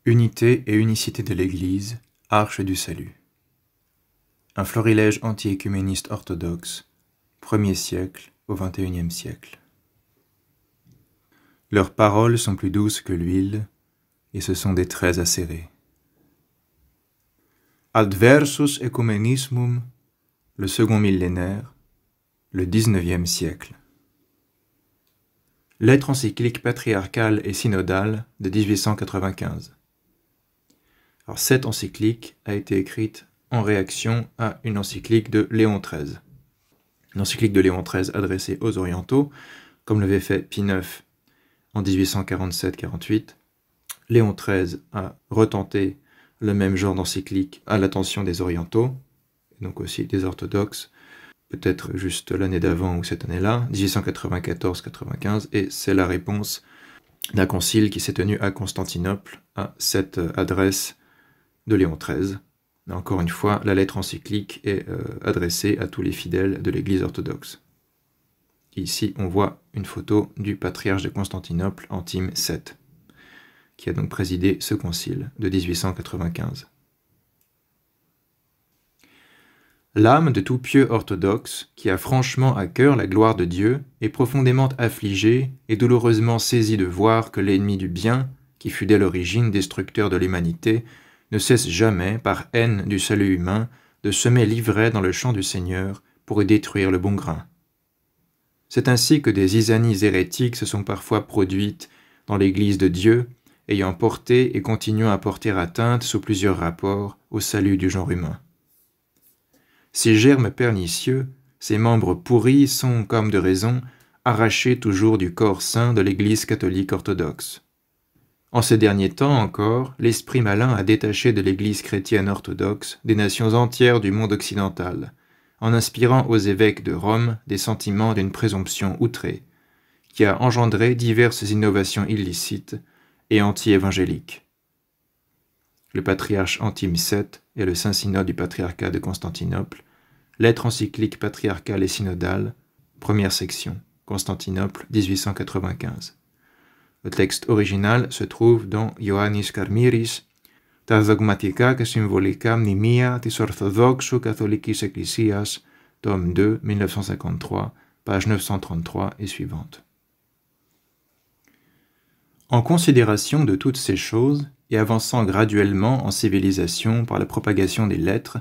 Unité et unicité de l'Église, arche du salut. Un florilège anti-écuméniste orthodoxe, 1er siècle au XXIe siècle. Leurs paroles sont plus douces que l'huile, et ce sont des traits acérés. Adversus ecumenismum, le second millénaire, le XIXe siècle. Lettre encyclique patriarcale et synodale de 1895. Alors, cette encyclique a été écrite en réaction à une encyclique de Léon XIII. Une encyclique de Léon XIII adressée aux orientaux, comme l'avait fait Pie IX en 1847-48. Léon XIII a retenté le même genre d'encyclique à l'attention des orientaux, et donc aussi des orthodoxes, peut-être juste l'année d'avant ou cette année-là, 1894-95, et c'est la réponse d'un concile qui s'est tenu à Constantinople à cette adresse de Léon XIII. Encore une fois, la lettre encyclique est adressée à tous les fidèles de l'Église orthodoxe. Ici, on voit une photo du patriarche de Constantinople, Antime VII, qui a donc présidé ce concile de 1895. L'âme de tout pieux orthodoxe, qui a franchement à cœur la gloire de Dieu, est profondément affligée et douloureusement saisie de voir que l'ennemi du bien, qui fut dès l'origine destructeur de l'humanité, ne cesse jamais, par haine du salut humain, de semer l'ivraie dans le champ du Seigneur pour y détruire le bon grain. C'est ainsi que des isanies hérétiques se sont parfois produites dans l'Église de Dieu, ayant porté et continuant à porter atteinte sous plusieurs rapports au salut du genre humain. Ces germes pernicieux, ces membres pourris sont, comme de raison, arrachés toujours du corps saint de l'Église catholique orthodoxe. En ces derniers temps encore, l'esprit malin a détaché de l'Église chrétienne orthodoxe des nations entières du monde occidental, en inspirant aux évêques de Rome des sentiments d'une présomption outrée, qui a engendré diverses innovations illicites et anti-évangéliques. Le patriarche Antime VII et le Saint-Synode du patriarcat de Constantinople, lettre encyclique patriarcale et synodale, première section, Constantinople, 1895. Le texte original se trouve dans Ioannis Karmiris, ta dogmatica και συμβολικά μνημεία της Ορθοδόξου Καθολικής Εκκλησίας, tome 2, 1953, page 933 et suivante. En considération de toutes ces choses, et avançant graduellement en civilisation par la propagation des lettres,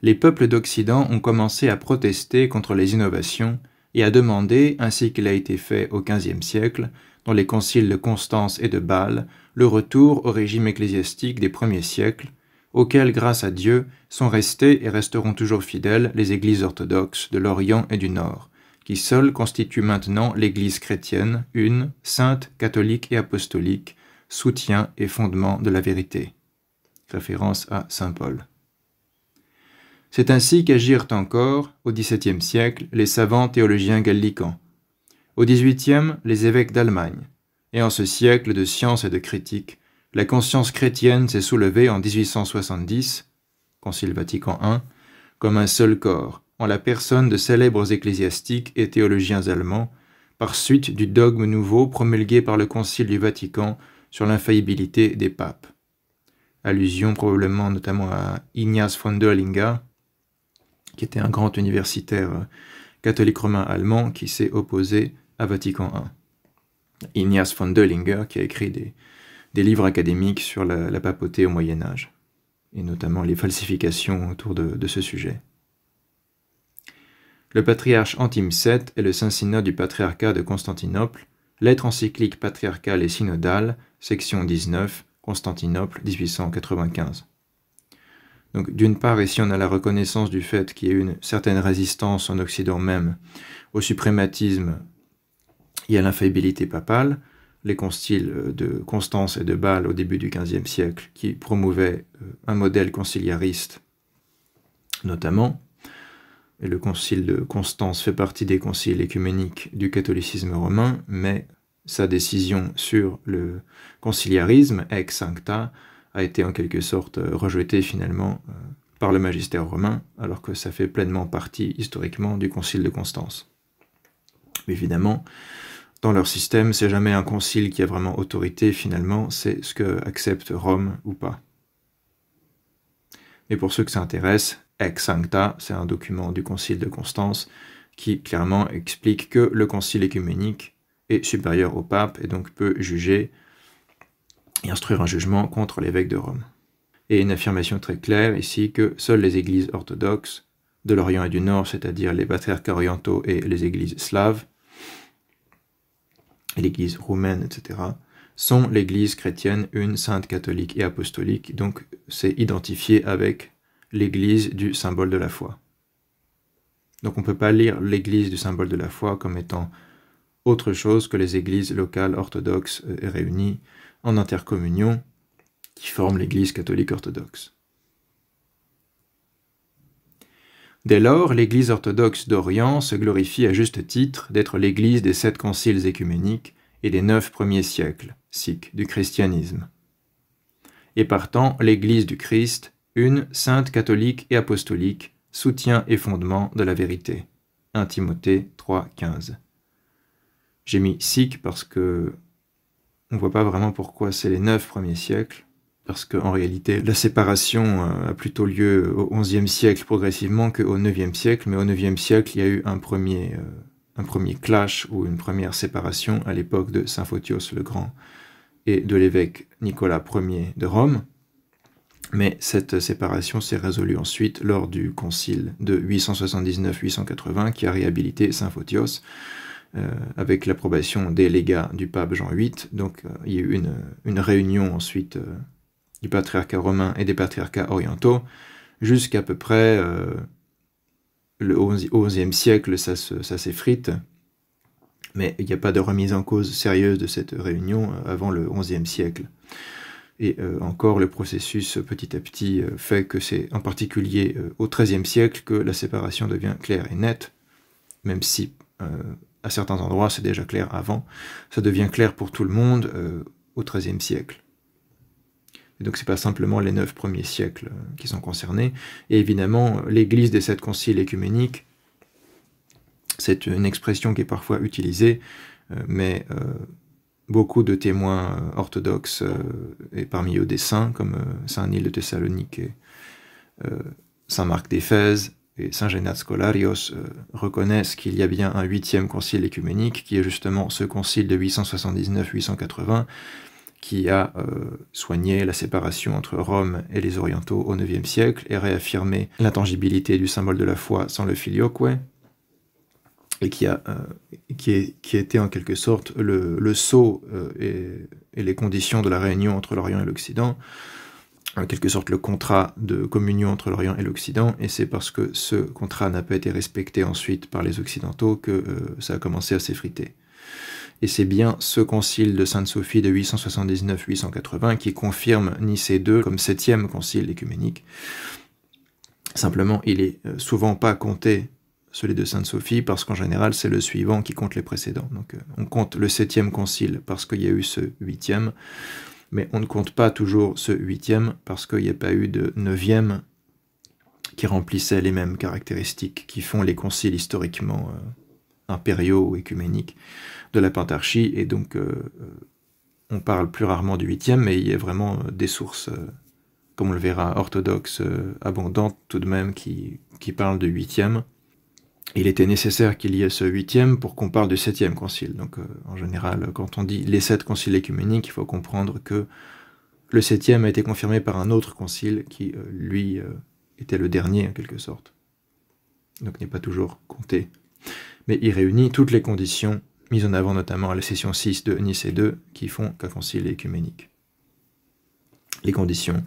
les peuples d'Occident ont commencé à protester contre les innovations et à demander, ainsi qu'il a été fait au XVe siècle, dans les conciles de Constance et de Bâle, le retour au régime ecclésiastique des premiers siècles, auquel, grâce à Dieu, sont restés et resteront toujours fidèles les églises orthodoxes de l'Orient et du Nord, qui seules constituent maintenant l'Église chrétienne, une, sainte, catholique et apostolique, soutien et fondement de la vérité. Référence à saint Paul. C'est ainsi qu'agirent encore, au XVIIe siècle, les savants théologiens gallicans, au XVIIIe, les évêques d'Allemagne, et en ce siècle de science et de critique, la conscience chrétienne s'est soulevée en 1870, Concile Vatican I, comme un seul corps, en la personne de célèbres ecclésiastiques et théologiens allemands, par suite du dogme nouveau promulgué par le Concile du Vatican sur l'infaillibilité des papes. Allusion probablement notamment à Ignaz von der Linga, qui était un grand universitaire catholique romain allemand qui s'est opposé à Vatican I. Ignaz von der Linga qui a écrit des livres académiques sur la papauté au Moyen-Âge, et notamment les falsifications autour de ce sujet. Le patriarche Antime VII et le Saint-Synode du patriarcat de Constantinople, lettre encyclique patriarcale et synodale, section 19, Constantinople, 1895. Donc, d'une part, ici, on a la reconnaissance du fait qu'il y a eu une certaine résistance en Occident même au suprématisme et à l'infaillibilité papale, les conciles de Constance et de Bâle au début du XVe siècle qui promouvaient un modèle conciliariste notamment, et le concile de Constance fait partie des conciles écuméniques du catholicisme romain, mais sa décision sur le conciliarisme, ex sancta, a été en quelque sorte rejetée finalement par le magistère romain, alors que ça fait pleinement partie historiquement du concile de Constance. Mais évidemment, Dans leur système, c'est jamais un concile qui a vraiment autorité finalement, c'est ce que accepte Rome ou pas. Mais pour ceux que ça intéresse, Ex Sancta, c'est un document du concile de Constance qui clairement explique que le concile écuménique est supérieur au pape et donc peut juger et instruire un jugement contre l'évêque de Rome. Et une affirmation très claire ici que seules les églises orthodoxes de l'Orient et du Nord, c'est-à-dire les patriarcats orientaux et les églises slaves, et l'église roumaine, etc., sont l'église chrétienne une, sainte, catholique et apostolique, donc c'est identifié avec l'église du symbole de la foi. Donc on ne peut pas lire l'église du symbole de la foi comme étant autre chose que les églises locales orthodoxes réunies en intercommunion qui forment l'église catholique orthodoxe. Dès lors, l'Église orthodoxe d'Orient se glorifie à juste titre d'être l'Église des 7 conciles écuméniques et des 9 premiers siècles, sic, du christianisme. Et partant, l'Église du Christ, une, sainte, catholique et apostolique, soutien et fondement de la vérité. 1 Timothée 3, 15. J'ai mis sic parce que on ne voit pas vraiment pourquoi c'est les 9 premiers siècles, parce qu'en réalité, la séparation a plutôt lieu au XIe siècle progressivement qu'au IXe siècle, mais au IXe siècle, il y a eu un premier clash ou une première séparation à l'époque de Saint Photios le Grand et de l'évêque Nicolas Ier de Rome, mais cette séparation s'est résolue ensuite lors du concile de 879-880 qui a réhabilité Saint Photios, avec l'approbation des légats du pape Jean VIII, donc il y a eu une réunion ensuite du patriarcat romain et des patriarcats orientaux, jusqu'à peu près au XIe siècle, ça s'effrite, mais il n'y a pas de remise en cause sérieuse de cette réunion avant le XIe siècle. Et encore, le processus petit à petit fait que c'est en particulier au XIIIe siècle que la séparation devient claire et nette, même si à certains endroits c'est déjà clair avant, ça devient clair pour tout le monde au XIIIe siècle. Et donc c'est pas simplement les 9 premiers siècles qui sont concernés. Et évidemment, l'Église des 7 conciles écuméniques, c'est une expression qui est parfois utilisée, mais beaucoup de témoins orthodoxes, et parmi eux des saints, comme Saint Nil de Thessalonique et Saint Marc d'Éphèse et Saint Génat Scolarios, reconnaissent qu'il y a bien un 8e concile écuménique, qui est justement ce concile de 879-880, qui a soigné la séparation entre Rome et les orientaux au IXe siècle et réaffirmé l'intangibilité du symbole de la foi sans le filioque, et qui était en quelque sorte le sceau et les conditions de la réunion entre l'Orient et l'Occident, en quelque sorte le contrat de communion entre l'Orient et l'Occident, et c'est parce que ce contrat n'a pas été respecté ensuite par les Occidentaux que ça a commencé à s'effriter. Et c'est bien ce concile de Sainte-Sophie de 879-880 qui confirme Nicée II comme 7e concile écuménique. Simplement, il est souvent pas compté celui de Sainte-Sophie parce qu'en général, c'est le suivant qui compte les précédents. Donc on compte le 7e concile parce qu'il y a eu ce 8e, mais on ne compte pas toujours ce 8e parce qu'il n'y a pas eu de 9e qui remplissait les mêmes caractéristiques qui font les conciles historiquement impériaux ou écuméniques de la pentarchie, et donc on parle plus rarement du 8e, mais il y a vraiment des sources, comme on le verra, orthodoxes, abondantes tout de même, qui parlent de 8e. Il était nécessaire qu'il y ait ce 8e pour qu'on parle du 7e concile. Donc en général, quand on dit les 7 conciles écuméniques, il faut comprendre que le 7e a été confirmé par un autre concile qui, lui, était le dernier en quelque sorte. Donc n'est pas toujours compté. Mais il réunit toutes les conditions mises en avant notamment à la session 6 de Nicée II qui font qu'un concile est écuménique. Les conditions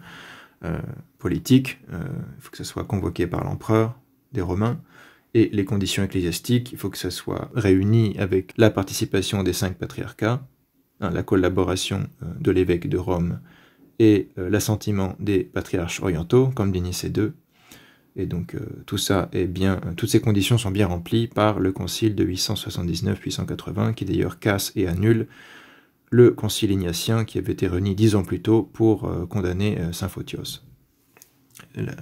politiques, il faut que ça soit convoqué par l'empereur des Romains, et les conditions ecclésiastiques, il faut que ça soit réuni avec la participation des 5 patriarcats, la collaboration de l'évêque de Rome et l'assentiment des patriarches orientaux, comme dit Nicée II. Et donc tout ça est bien, toutes ces conditions sont bien remplies par le concile de 879-880, qui d'ailleurs casse et annule le concile ignatien qui avait été réuni 10 ans plus tôt pour condamner Saint Photios.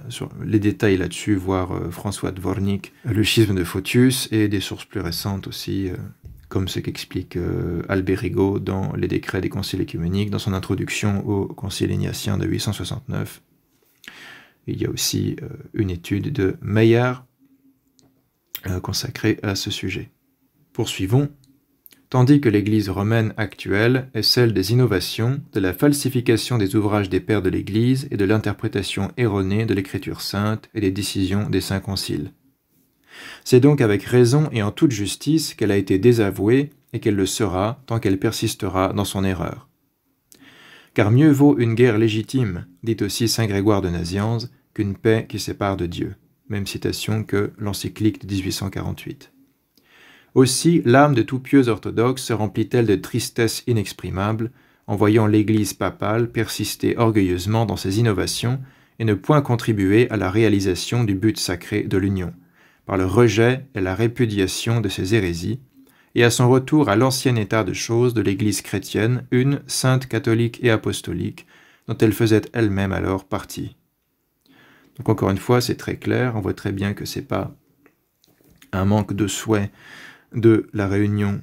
Sur les détails là-dessus, voir François Dvornik, le schisme de Photius, et des sources plus récentes aussi, comme ce qu'explique Alberigo dans les décrets des conciles œcuméniques, dans son introduction au concile ignatien de 869. Il y a aussi une étude de Meyer consacrée à ce sujet. Poursuivons. Tandis que l'Église romaine actuelle est celle des innovations, de la falsification des ouvrages des pères de l'Église et de l'interprétation erronée de l'Écriture sainte et des décisions des saints conciles. C'est donc avec raison et en toute justice qu'elle a été désavouée et qu'elle le sera tant qu'elle persistera dans son erreur. Car mieux vaut une guerre légitime, dit aussi saint Grégoire de Nazianze, qu'une paix qui sépare de Dieu. Même citation que l'encyclique de 1848. Aussi, l'âme de tout pieux orthodoxe se remplit-elle de tristesse inexprimable en voyant l'Église papale persister orgueilleusement dans ses innovations et ne point contribuer à la réalisation du but sacré de l'union, par le rejet et la répudiation de ses hérésies, et à son retour à l'ancien état de choses de l'Église chrétienne, une, sainte, catholique et apostolique, dont elle faisait elle-même alors partie. Donc encore une fois, c'est très clair, on voit très bien que ce n'est pas un manque de souhait de la réunion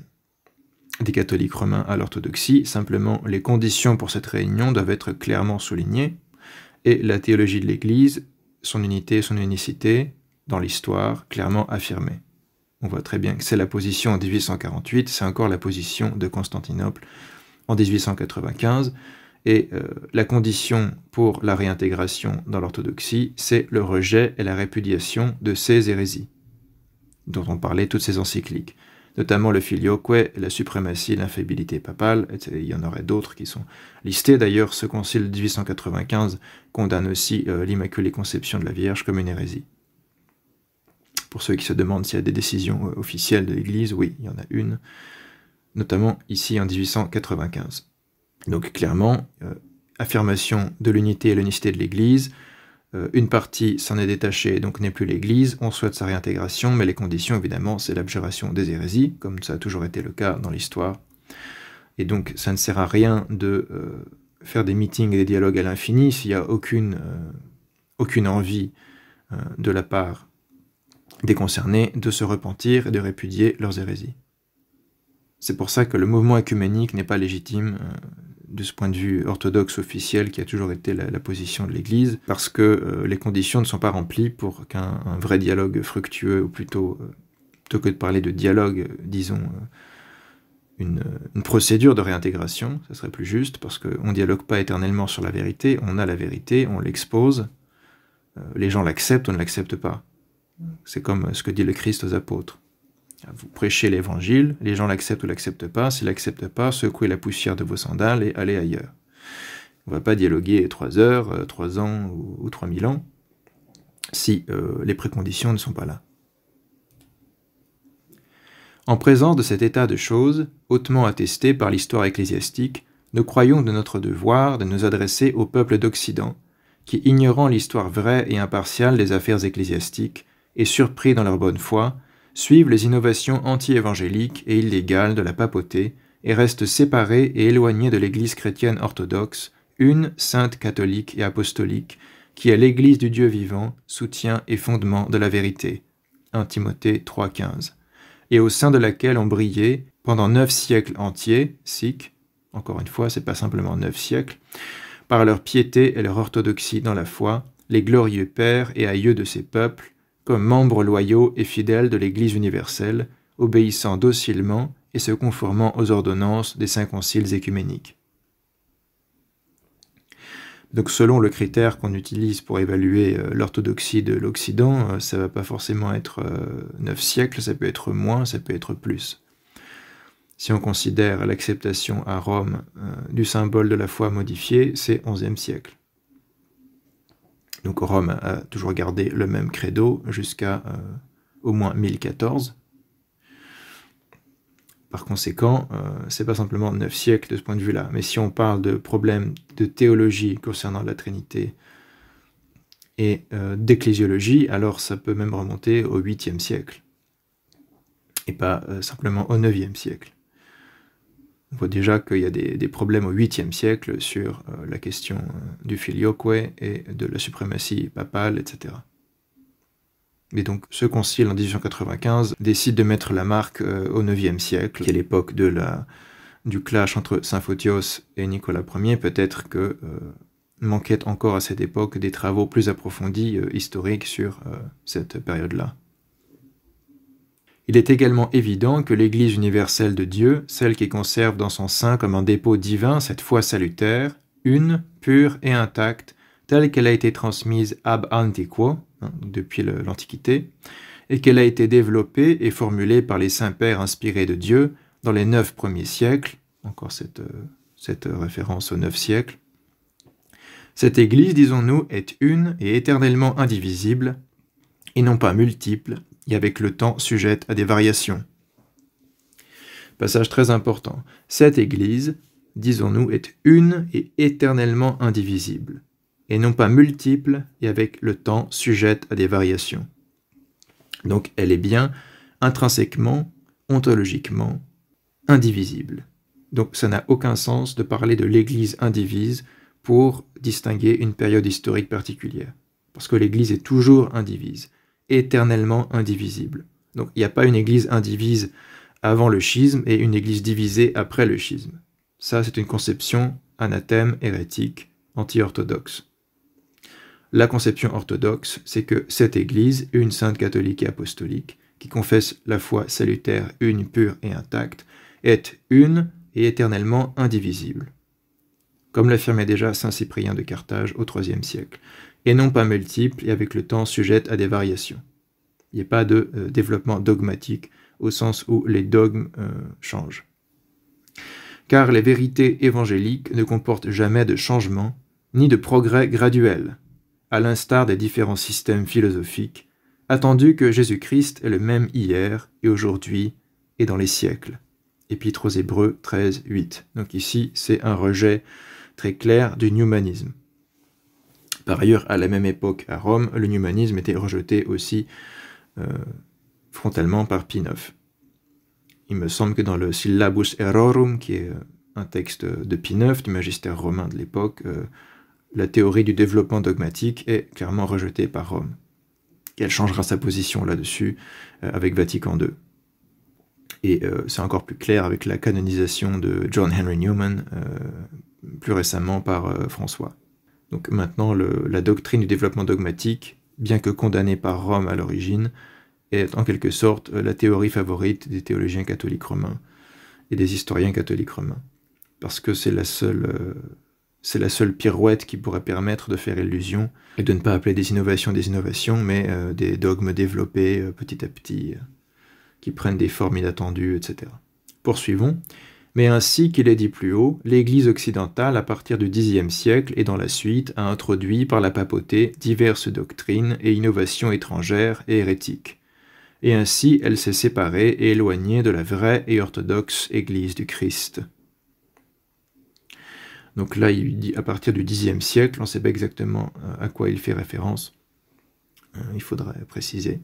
des catholiques romains à l'orthodoxie, simplement les conditions pour cette réunion doivent être clairement soulignées, et la théologie de l'Église, son unité, son unicité, dans l'histoire, clairement affirmée. On voit très bien que c'est la position en 1848, c'est encore la position de Constantinople en 1895, et la condition pour la réintégration dans l'orthodoxie, c'est le rejet et la répudiation de ces hérésies, dont on parlait toutes ces encycliques, notamment le Filioque, la suprématie, l'infaillibilité papale, etc. Il y en aurait d'autres qui sont listés. D'ailleurs, ce concile de 1895 condamne aussi l'Immaculée Conception de la Vierge comme une hérésie. Pour ceux qui se demandent s'il y a des décisions officielles de l'Église, oui, il y en a une, notamment ici en 1895. Donc clairement, affirmation de l'unité et l'unicité de l'Église, une partie s'en est détachée, donc n'est plus l'Église, on souhaite sa réintégration, mais les conditions, évidemment, c'est l'abjuration des hérésies, comme ça a toujours été le cas dans l'histoire. Et donc, ça ne sert à rien de faire des meetings et des dialogues à l'infini s'il n'y a aucune envie de la part des concernés de se repentir et de répudier leurs hérésies. C'est pour ça que le mouvement œcuménique n'est pas légitime de ce point de vue orthodoxe officiel qui a toujours été la position de l'Église, parce que les conditions ne sont pas remplies pour qu'un vrai dialogue fructueux, ou plutôt que de parler de dialogue, disons, une procédure de réintégration, ça serait plus juste, parce qu'on ne dialogue pas éternellement sur la vérité, on a la vérité, on l'expose, les gens l'acceptent ou ne l'acceptent pas. C'est comme ce que dit le Christ aux apôtres. Vous prêchez l'évangile, les gens l'acceptent ou l'acceptent pas. S'ils l'acceptent pas, secouez la poussière de vos sandales et allez ailleurs. On ne va pas dialoguer 3 heures, 3 ans ou 3000 ans si les préconditions ne sont pas là. En présence de cet état de choses, hautement attesté par l'histoire ecclésiastique, nous croyons de notre devoir de nous adresser au peuple d'Occident, qui, ignorant l'histoire vraie et impartiale des affaires ecclésiastiques et surpris dans leur bonne foi, suivent les innovations anti-évangéliques et illégales de la papauté et restent séparés et éloignés de l'Église chrétienne orthodoxe, une, sainte, catholique et apostolique, qui est l'Église du Dieu vivant, soutien et fondement de la vérité. 1 Timothée 3,15. Et au sein de laquelle ont brillé, pendant 9 siècles entiers, sic, encore une fois, c'est pas simplement 9 siècles, par leur piété et leur orthodoxie dans la foi, les glorieux pères et aïeux de ces peuples, comme membres loyaux et fidèles de l'Église universelle, obéissant docilement et se conformant aux ordonnances des saints conciles œcuméniques. Donc selon le critère qu'on utilise pour évaluer l'orthodoxie de l'Occident, ça ne va pas forcément être 9 siècles, ça peut être moins, ça peut être plus. Si on considère l'acceptation à Rome du symbole de la foi modifié, c'est 11e siècle. Donc Rome a toujours gardé le même credo jusqu'à au moins 1014. Par conséquent, c'est pas simplement 9 siècles de ce point de vue-là. Mais si on parle de problèmes de théologie concernant la Trinité et d'ecclésiologie, alors ça peut même remonter au 8e siècle. Et pas simplement au 9e siècle. On voit déjà qu'il y a des problèmes au 8e siècle sur la question du filioque et de la suprématie papale, etc. Et donc ce concile en 1895 décide de mettre la marque au IXe siècle, qui est l'époque du clash entre Saint Photios et Nicolas Ier. Peut-être que manquait encore à cette époque des travaux plus approfondis historiques sur cette période-là. Il est également évident que l'Église universelle de Dieu, celle qui conserve dans son sein comme un dépôt divin cette foi salutaire, une, pure et intacte, telle qu'elle a été transmise ab antiquo, depuis l'Antiquité, et qu'elle a été développée et formulée par les saints-pères inspirés de Dieu dans les 9 premiers siècles, encore cette référence aux 9 siècles. Cette Église, disons-nous, est une et éternellement indivisible, et non pas multiple, et avec le temps sujette à des variations. Passage très important. Cette Église, disons-nous, est une et éternellement indivisible, et non pas multiple, et avec le temps sujette à des variations. Donc elle est bien intrinsèquement, ontologiquement, indivisible. Donc ça n'a aucun sens de parler de l'Église indivise pour distinguer une période historique particulière, parce que l'Église est toujours indivise, éternellement indivisible. Donc il n'y a pas une Église indivise avant le schisme et une Église divisée après le schisme. Ça, c'est une conception anathème, hérétique, anti-orthodoxe. La conception orthodoxe, c'est que cette Église, une sainte catholique et apostolique, qui confesse la foi salutaire, une, pure et intacte, est une et éternellement indivisible, comme l'affirmait déjà saint Cyprien de Carthage au IIIe siècle, et non pas multiple et avec le temps sujette à des variations. Il n'y a pas de développement dogmatique au sens où les dogmes changent. Car les vérités évangéliques ne comportent jamais de changement, ni de progrès graduel, à l'instar des différents systèmes philosophiques, attendu que Jésus-Christ est le même hier et aujourd'hui et dans les siècles. Épître aux Hébreux 13, 8. Donc ici, c'est un rejet très clair du newmanisme. Par ailleurs, à la même époque à Rome, le newmanisme était rejeté aussi frontalement par Pie IX. Il me semble que dans le Syllabus Errorum, qui est un texte de Pie IX, du magistère romain de l'époque, la théorie du développement dogmatique est clairement rejetée par Rome. Elle changera sa position là-dessus avec Vatican II. Et c'est encore plus clair avec la canonisation de John Henry Newman, plus récemment par François. Donc maintenant, la doctrine du développement dogmatique, bien que condamnée par Rome à l'origine, est en quelque sorte la théorie favorite des théologiens catholiques romains et des historiens catholiques romains. Parce que c'est la seule pirouette qui pourrait permettre de faire illusion et de ne pas appeler des innovations, mais des dogmes développés petit à petit, qui prennent des formes inattendues, etc. Poursuivons. Mais ainsi qu'il est dit plus haut, l'Église occidentale, à partir du Xe siècle et dans la suite, a introduit par la papauté diverses doctrines et innovations étrangères et hérétiques. Et ainsi, elle s'est séparée et éloignée de la vraie et orthodoxe Église du Christ. Donc là, il dit à partir du Xe siècle, on ne sait pas exactement à quoi il fait référence. Il faudrait préciser.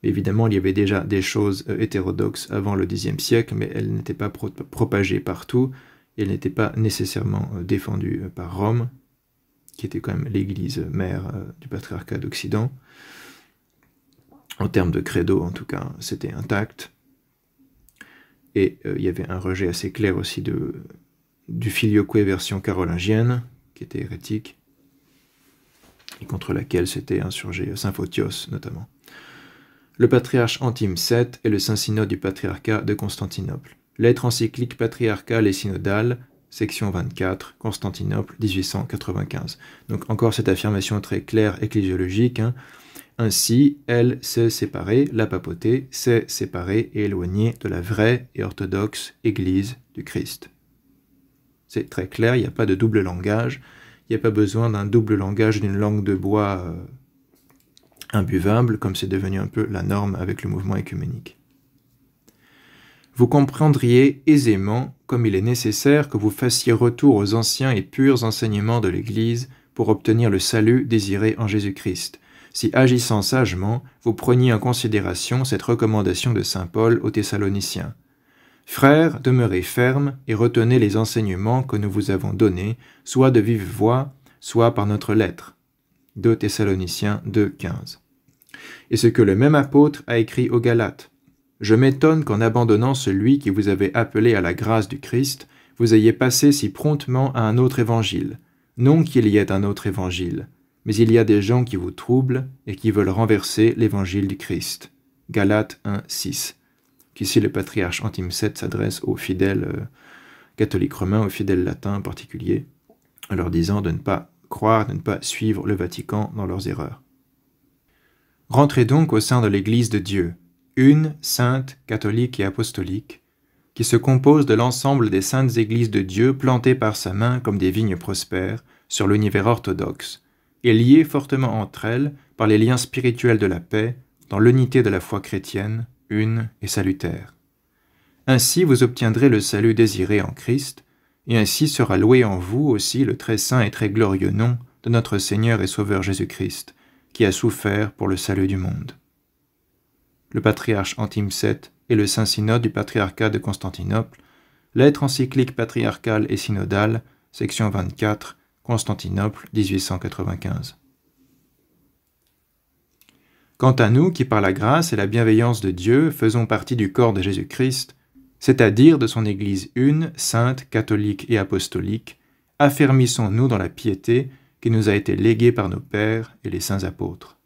Mais évidemment, il y avait déjà des choses hétérodoxes avant le Xe siècle, mais elles n'étaient pas propagées partout, et elles n'étaient pas nécessairement défendues par Rome, qui était quand même l'église mère du patriarcat d'Occident. En termes de credo, en tout cas, c'était intact. Et il y avait un rejet assez clair aussi du filioque version carolingienne, qui était hérétique, et contre laquelle s'était insurgé saint Photios notamment. Le patriarche Antime VII est le Saint-Synode du patriarcat de Constantinople. Lettre encyclique patriarcale et synodale, section 24, Constantinople, 1895. Donc encore cette affirmation très claire ecclésiologique. Ainsi, elle s'est séparée, la papauté s'est séparée et éloignée de la vraie et orthodoxe Église du Christ. C'est très clair, il n'y a pas de double langage, il n'y a pas besoin d'un double langage d'une langue de bois imbuvable, comme c'est devenu un peu la norme avec le mouvement œcuménique. Vous comprendriez aisément comme il est nécessaire que vous fassiez retour aux anciens et purs enseignements de l'Église pour obtenir le salut désiré en Jésus-Christ, si agissant sagement, vous preniez en considération cette recommandation de saint Paul aux Thessaloniciens. Frères, demeurez fermes et retenez les enseignements que nous vous avons donnés, soit de vive voix, soit par notre lettre. 2 Thessaloniciens 2, 15. Et ce que le même apôtre a écrit aux Galates. Je m'étonne qu'en abandonnant celui qui vous avait appelé à la grâce du Christ, vous ayez passé si promptement à un autre évangile. Non qu'il y ait un autre évangile, mais il y a des gens qui vous troublent et qui veulent renverser l'évangile du Christ. Galates 1, 6. Qu'ici le patriarche Antime VII s'adresse aux fidèles catholiques romains, aux fidèles latins en particulier, en leur disant de ne pas croire, de ne pas suivre le Vatican dans leurs erreurs. Rentrez donc au sein de l'Église de Dieu, une, sainte, catholique et apostolique, qui se compose de l'ensemble des saintes églises de Dieu plantées par sa main comme des vignes prospères sur l'univers orthodoxe, et liées fortement entre elles par les liens spirituels de la paix, dans l'unité de la foi chrétienne, une et salutaire. Ainsi vous obtiendrez le salut désiré en Christ, et ainsi sera loué en vous aussi le très saint et très glorieux nom de notre Seigneur et Sauveur Jésus-Christ, qui a souffert pour le salut du monde. Le patriarche Antime VII et le Saint-Synode du patriarcat de Constantinople, lettre encyclique patriarcale et synodale, section 24, Constantinople, 1895. Quant à nous qui, par la grâce et la bienveillance de Dieu, faisons partie du corps de Jésus-Christ, c'est-à-dire de son Église une, sainte, catholique et apostolique, affermissons-nous dans la piété qui nous a été léguée par nos pères et les saints apôtres.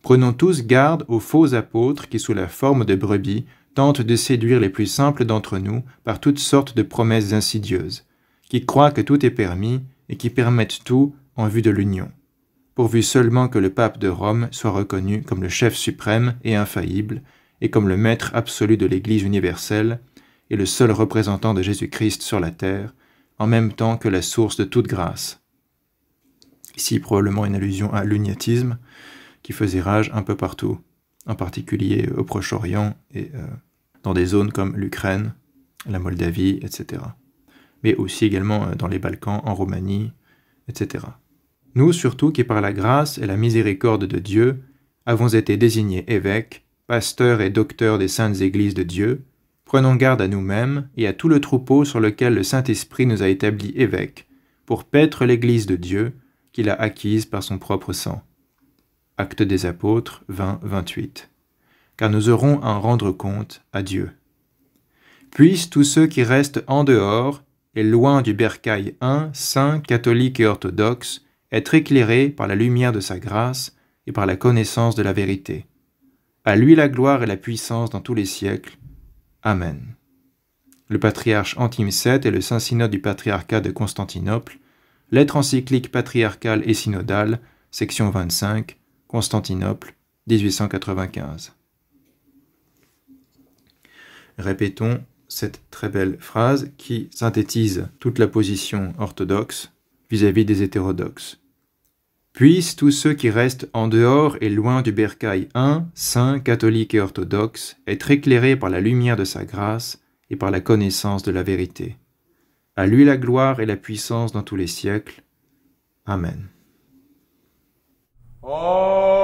Prenons tous garde aux faux apôtres qui, sous la forme de brebis, tentent de séduire les plus simples d'entre nous par toutes sortes de promesses insidieuses, qui croient que tout est permis et qui permettent tout en vue de l'union, pourvu seulement que le pape de Rome soit reconnu comme le chef suprême et infaillible, et comme le maître absolu de l'Église universelle, et le seul représentant de Jésus-Christ sur la terre, en même temps que la source de toute grâce. Ici probablement une allusion à l'uniatisme, qui faisait rage un peu partout, en particulier au Proche-Orient et dans des zones comme l'Ukraine, la Moldavie, etc. Mais aussi également dans les Balkans, en Roumanie, etc. Nous, surtout, qui par la grâce et la miséricorde de Dieu, avons été désignés évêques, pasteurs et docteurs des saintes églises de Dieu, prenons garde à nous-mêmes et à tout le troupeau sur lequel le Saint-Esprit nous a établis évêques, pour paître l'Église de Dieu qu'il a acquise par son propre sang. Actes des Apôtres 20, 28. Car nous aurons à en rendre compte à Dieu. Puissent tous ceux qui restent en dehors et loin du bercail un, saint, catholique et orthodoxe, être éclairés par la lumière de sa grâce et par la connaissance de la vérité. À lui la gloire et la puissance dans tous les siècles. Amen. Le patriarche Antime VII et le Saint-Synode du patriarcat de Constantinople, lettre encyclique patriarcale et synodale, section 25, Constantinople, 1895. Répétons cette très belle phrase qui synthétise toute la position orthodoxe vis-à-vis des hétérodoxes. Puissent tous ceux qui restent en dehors et loin du bercail un, saint, catholique et orthodoxe, être éclairés par la lumière de sa grâce et par la connaissance de la vérité. À lui la gloire et la puissance dans tous les siècles. Amen. Oh